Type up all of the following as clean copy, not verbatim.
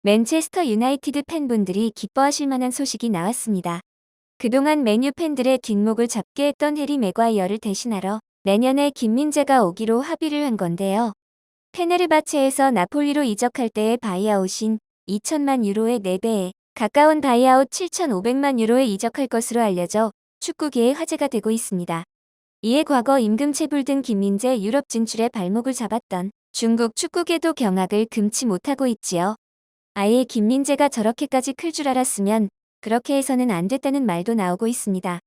맨체스터 유나이티드 팬분들이 기뻐하실 만한 소식이 나왔습니다. 그동안 맨유 팬들의 뒷목을 잡게 했던 해리 맥과이어를 대신하러 내년에 김민재가 오기로 합의를 한 건데요. 페네르바체에서 나폴리로 이적할 때의 바이아웃인 2천만 유로의 4배에 가까운 바이아웃 7,500만 유로에 이적할 것으로 알려져 축구계의 화제가 되고 있습니다. 이에 과거 임금 체불 등 김민재 유럽 진출에 발목을 잡았던 중국 축구계도 경악을 금치 못하고 있지요. 아예 김민재가 저렇게까지 클 줄 알았으면 그렇게 해서는 안 됐다는 말도 나오고 있습니다.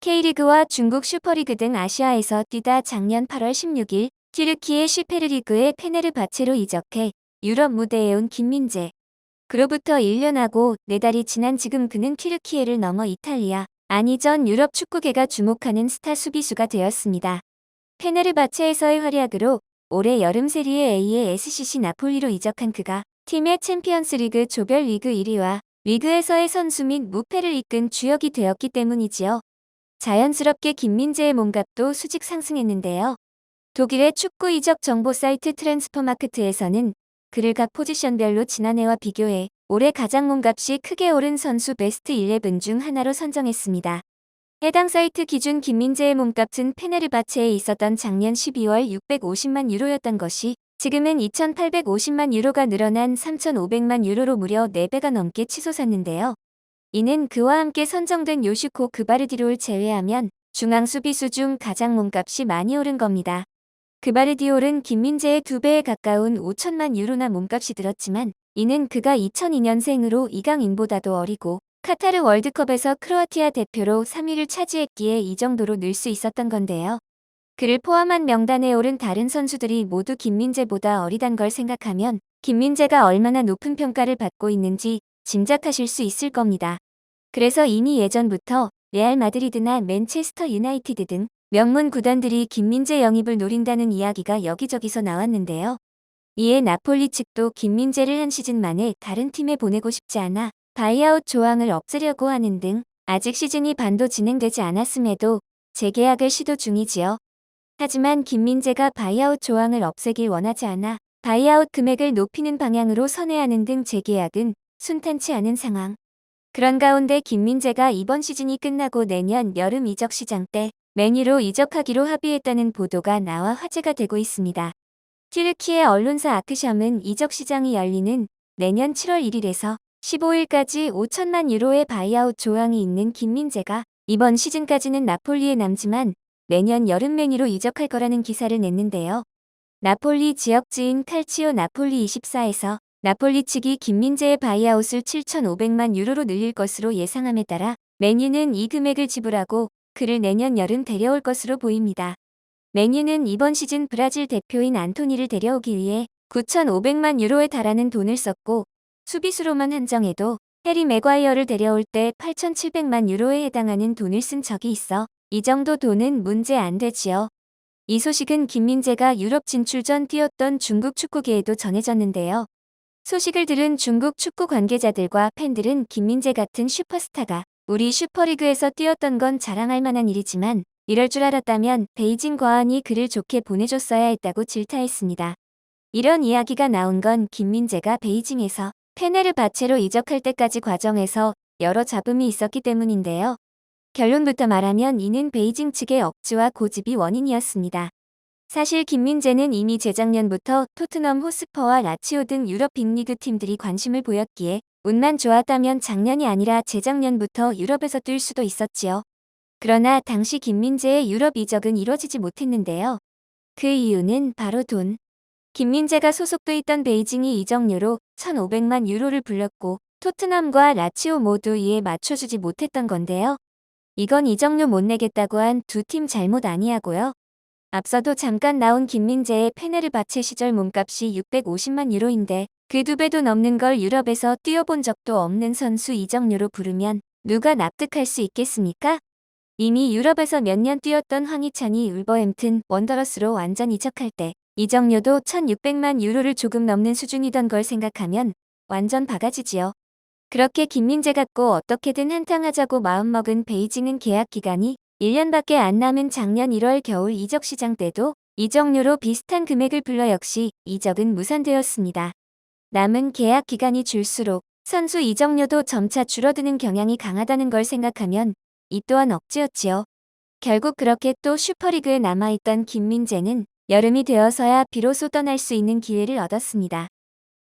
K리그와 중국 슈퍼리그 등 아시아에서 뛰다 작년 8월 16일 튀르키예 슈페르리그의 페네르바체로 이적해 유럽 무대에 온 김민재. 그로부터 1년하고 4달이 지난 지금 그는 튀르키예를 넘어 이탈리아, 아니 전 유럽 축구계가 주목하는 스타 수비수가 되었습니다. 페네르바체에서의 활약으로 올해 여름 세리에 A의 SCC 나폴리로 이적한 그가 팀의 챔피언스리그 조별리그 1위와 리그에서의 선수 및 무패를 이끈 주역이 되었기 때문이지요. 자연스럽게 김민재의 몸값도 수직 상승했는데요. 독일의 축구 이적 정보 사이트 트랜스퍼마크트에서는 그를 각 포지션별로 지난해와 비교해 올해 가장 몸값이 크게 오른 선수 베스트 11 중 하나로 선정했습니다. 해당 사이트 기준 김민재의 몸값은 페네르바체에 있었던 작년 12월 650만 유로였던 것이 지금은 2,850만 유로가 늘어난 3,500만 유로로 무려 4배가 넘게 치솟았는데요. 이는 그와 함께 선정된 요슈코 그바르디올을 제외하면 중앙 수비수 중 가장 몸값이 많이 오른 겁니다. 그바르디올은 김민재의 2배에 가까운 5천만 유로나 몸값이 들었지만 이는 그가 2002년생으로 이강인보다도 어리고 카타르 월드컵에서 크로아티아 대표로 3위를 차지했기에 이 정도로 늘 수 있었던 건데요. 그를 포함한 명단에 오른 다른 선수들이 모두 김민재보다 어리단 걸 생각하면 김민재가 얼마나 높은 평가를 받고 있는지 짐작하실 수 있을 겁니다. 그래서 이미 예전부터 레알 마드리드나 맨체스터 유나이티드 등 명문 구단들이 김민재 영입을 노린다는 이야기가 여기저기서 나왔는데요. 이에 나폴리 측도 김민재를 한 시즌 만에 다른 팀에 보내고 싶지 않아 바이아웃 조항을 없애려고 하는 등 아직 시즌이 반도 진행되지 않았음에도 재계약을 시도 중이지요. 하지만 김민재가 바이아웃 조항을 없애길 원하지 않아 바이아웃 금액을 높이는 방향으로 선회하는 등 재계약은 순탄치 않은 상황. 그런 가운데 김민재가 이번 시즌이 끝나고 내년 여름 이적 시장 때 맨유로 이적하기로 합의했다는 보도가 나와 화제가 되고 있습니다. 튀르키예 언론사 아크샴은 이적 시장이 열리는 내년 7월 1일에서 15일까지 5천만 유로의 바이아웃 조항이 있는 김민재가 이번 시즌까지는 나폴리에 남지만 내년 여름 맨유로 이적할 거라는 기사를 냈는데요. 나폴리 지역지인 칼치오 나폴리 24에서 나폴리 측이 김민재의 바이아웃을 7,500만 유로로 늘릴 것으로 예상함에 따라 맨유는 이 금액을 지불하고 그를 내년 여름 데려올 것으로 보입니다. 맨유는 이번 시즌 브라질 대표인 안토니를 데려오기 위해 9,500만 유로에 달하는 돈을 썼고 수비수로만 한정해도 해리 맥과이어를 데려올 때 8,700만 유로에 해당하는 돈을 쓴 적이 있어 이 정도 돈은 문제 안 되지요. 이 소식은 김민재가 유럽 진출 전 뛰었던 중국 축구계에도 전해졌는데요. 소식을 들은 중국 축구 관계자들과 팬들은 김민재 같은 슈퍼스타가 우리 슈퍼리그에서 뛰었던 건 자랑할 만한 일이지만 이럴 줄 알았다면 베이징 과안이 그를 좋게 보내줬어야 했다고 질타했습니다. 이런 이야기가 나온 건 김민재가 베이징에서 페네르바체로 이적할 때까지 과정에서 여러 잡음이 있었기 때문인데요. 결론부터 말하면 이는 베이징 측의 억지와 고집이 원인이었습니다. 사실 김민재는 이미 재작년부터 토트넘 호스퍼와 라치오 등 유럽 빅리그 팀들이 관심을 보였기에 운만 좋았다면 작년이 아니라 재작년부터 유럽에서 뛸 수도 있었지요. 그러나 당시 김민재의 유럽 이적은 이뤄지지 못했는데요. 그 이유는 바로 돈. 김민재가 소속돼 있던 베이징이 이적료로 1,500만 유로를 불렸고 토트넘과 라치오 모두 이에 맞춰주지 못했던 건데요. 이건 이적료 못 내겠다고 한 두 팀 잘못 아니하고요. 앞서도 잠깐 나온 김민재의 페네르바체 시절 몸값이 650만 유로인데 그 2배도 넘는 걸 유럽에서 뛰어본 적도 없는 선수 이적료로 부르면 누가 납득할 수 있겠습니까? 이미 유럽에서 몇 년 뛰었던 황희찬이 울버햄튼 원더러스로 완전 이적할 때 이적료도 1,600만 유로를 조금 넘는 수준이던 걸 생각하면 완전 바가지지요. 그렇게 김민재 갖고 어떻게든 한탕하자고 마음먹은 베이징은 계약 기간이 1년밖에 안 남은 작년 1월 겨울 이적 시장 때도 이적료로 비슷한 금액을 불러 역시 이적은 무산되었습니다. 남은 계약 기간이 줄수록 선수 이적료도 점차 줄어드는 경향이 강하다는 걸 생각하면 이 또한 억지였지요. 결국 그렇게 또 슈퍼리그에 남아있던 김민재는 여름이 되어서야 비로소 떠날 수 있는 기회를 얻었습니다.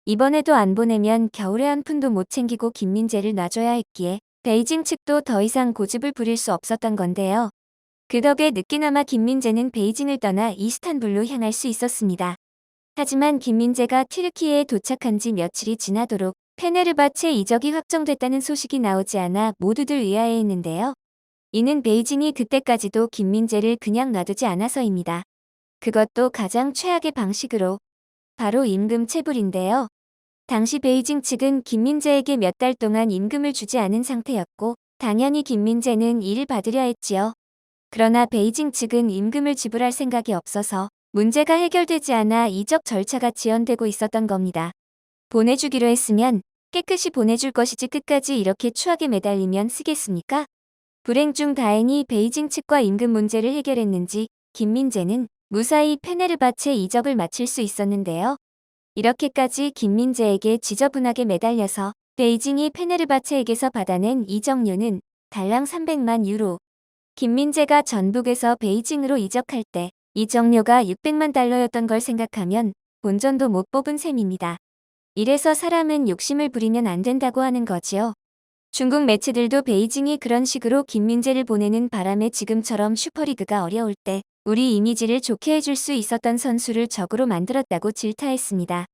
이번에도 안 보내면 겨울에 한 푼도 못 챙기고 김민재를 놔줘야 했기에 베이징 측도 더 이상 고집을 부릴 수 없었던 건데요. 그 덕에 늦게나마 김민재는 베이징을 떠나 이스탄불로 향할 수 있었습니다. 하지만 김민재가 튀르키예에 도착한 지 며칠이 지나도록 페네르바체 이적이 확정됐다는 소식이 나오지 않아 모두들 의아해했는데요. 이는 베이징이 그때까지도 김민재를 그냥 놔두지 않아서입니다. 그것도 가장 최악의 방식으로, 바로 임금 체불인데요. 당시 베이징 측은 김민재에게 몇 달 동안 임금을 주지 않은 상태였고 당연히 김민재는 이를 받으려 했지요. 그러나 베이징 측은 임금을 지불할 생각이 없어서 문제가 해결되지 않아 이적 절차가 지연되고 있었던 겁니다. 보내주기로 했으면 깨끗이 보내줄 것이지 끝까지 이렇게 추하게 매달리면 쓰겠습니까? 불행 중 다행히 베이징 측과 임금 문제를 해결했는지 김민재는 무사히 페네르바체 이적을 마칠 수 있었는데요. 이렇게까지 김민재에게 지저분하게 매달려서 베이징이 페네르바체에게서 받아낸 이적료는 달랑 300만 유로. 김민재가 전북에서 베이징으로 이적할 때 이적료가 600만 달러였던 걸 생각하면 본전도 못 뽑은 셈입니다. 이래서 사람은 욕심을 부리면 안 된다고 하는 거지요. 중국 매체들도 베이징이 그런 식으로 김민재를 보내는 바람에 지금처럼 슈퍼리그가 어려울 때 우리 이미지를 좋게 해줄 수 있었던 선수를 적으로 만들었다고 질타했습니다.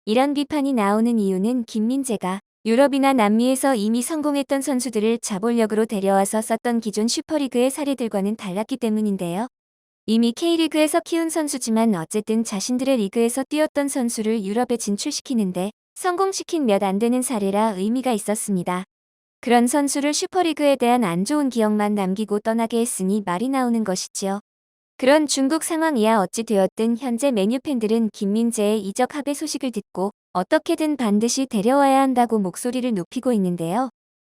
이런 비판이 나오는 이유는 김민재가 유럽이나 남미에서 이미 성공했던 선수들을 자본력으로 데려와서 썼던 기존 슈퍼리그의 사례들과는 달랐기 때문인데요. 이미 K리그에서 키운 선수지만 어쨌든 자신들의 리그에서 뛰었던 선수를 유럽에 진출시키는데 성공시킨 몇 안 되는 사례라 의미가 있었습니다. 그런 선수를 슈퍼리그에 대한 안 좋은 기억만 남기고 떠나게 했으니 말이 나오는 것이지요. 그런 중국 상황이야 어찌 되었든 현재 메뉴 팬들은 김민재의 이적 합의 소식을 듣고 어떻게든 반드시 데려와야 한다고 목소리를 높이고 있는데요.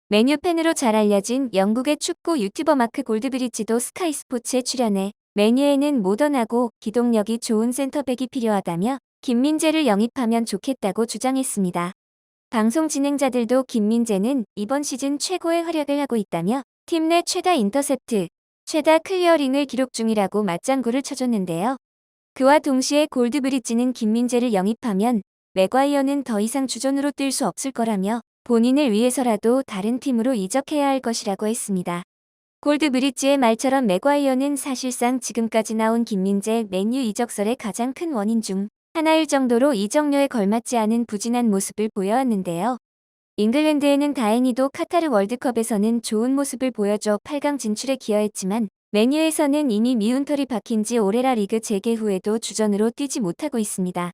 메뉴 팬으로 잘 알려진 영국의 축구 유튜버 마크 골드브리지도 스카이 스포츠에 출연해 메뉴에는 모던하고 기동력이 좋은 센터백이 필요하다며 김민재를 영입하면 좋겠다고 주장했습니다. 방송 진행자들도 김민재는 이번 시즌 최고의 활약을 하고 있다며 팀 내 최다 인터셉트, 최다 클리어링을 기록 중이라고 맞장구를 쳐줬는데요. 그와 동시에 골드브리지는 김민재를 영입하면 맥과이어는 더 이상 주전으로 뛸 수 없을 거라며 본인을 위해서라도 다른 팀으로 이적해야 할 것이라고 했습니다. 골드브리지의 말처럼 맥과이어는 사실상 지금까지 나온 김민재 맨유 이적설의 가장 큰 원인 중 하나일 정도로 이적료에 걸맞지 않은 부진한 모습을 보여왔는데요. 잉글랜드에는 다행히도 카타르 월드컵에서는 좋은 모습을 보여줘 8강 진출에 기여했지만 맨유에서는 이미 미운 털이 박힌 지 오레라 리그 재개 후에도 주전으로 뛰지 못하고 있습니다.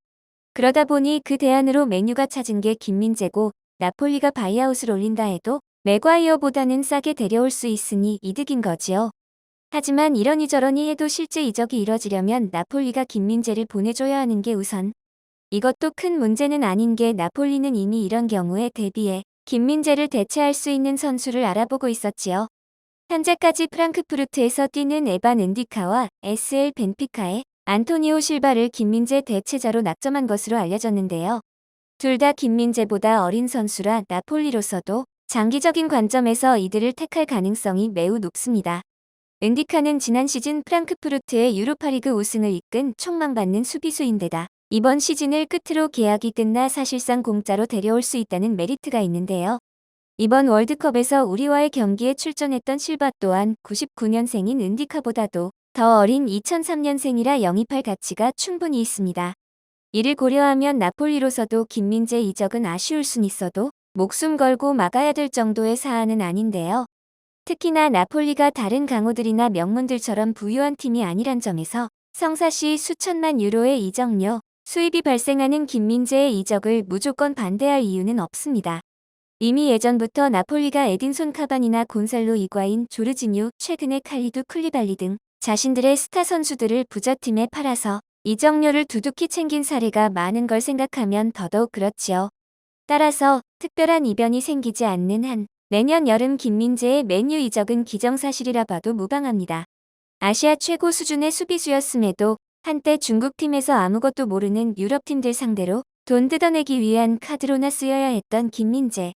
그러다 보니 그 대안으로 맨유가 찾은 게 김민재고 나폴리가 바이아웃을 올린다 해도 맥과이어보다는 싸게 데려올 수 있으니 이득인 거지요. 하지만 이러니저러니 해도 실제 이적이 이뤄지려면 나폴리가 김민재를 보내줘야 하는 게 우선. 이것도 큰 문제는 아닌 게 나폴리는 이미 이런 경우에 대비해 김민재를 대체할 수 있는 선수를 알아보고 있었지요. 현재까지 프랑크푸르트에서 뛰는 에반 은디카와 SL 벤피카의 안토니오 실바를 김민재 대체자로 낙점한 것으로 알려졌는데요. 둘 다 김민재보다 어린 선수라 나폴리로서도 장기적인 관점에서 이들을 택할 가능성이 매우 높습니다. 은디카는 지난 시즌 프랑크푸르트의 유로파리그 우승을 이끈 촉망받는 수비수인데다 이번 시즌을 끝으로 계약이 끝나 사실상 공짜로 데려올 수 있다는 메리트가 있는데요. 이번 월드컵에서 우리와의 경기에 출전했던 실바 또한 99년생인 은디카보다도 더 어린 2003년생이라 영입할 가치가 충분히 있습니다. 이를 고려하면 나폴리로서도 김민재 이적은 아쉬울 순 있어도 목숨 걸고 막아야 될 정도의 사안은 아닌데요. 특히나 나폴리가 다른 강호들이나 명문들처럼 부유한 팀이 아니란 점에서 성사시 수천만 유로의 이적료, 수입이 발생하는 김민재의 이적을 무조건 반대할 이유는 없습니다. 이미 예전부터 나폴리가 에딘손 카반이나 곤살로 이과인, 조르지뉴, 최근에 칼리두 쿨리발리 등 자신들의 스타 선수들을 부저팀에 팔아서 이적료를 두둑히 챙긴 사례가 많은 걸 생각하면 더더욱 그렇지요. 따라서 특별한 이변이 생기지 않는 한 내년 여름 김민재의 맨유 이적은 기정사실이라 봐도 무방합니다. 아시아 최고 수준의 수비수였음에도 한때 중국팀에서 아무것도 모르는 유럽팀들 상대로 돈 뜯어내기 위한 카드로나 쓰여야 했던 김민재.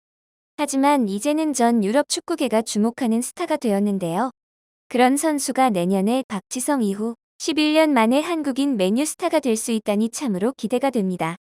하지만 이제는 전 유럽 축구계가 주목하는 스타가 되었는데요. 그런 선수가 내년에 박지성 이후 11년 만에 한국인 맨유 스타가 될 수 있다니 참으로 기대가 됩니다.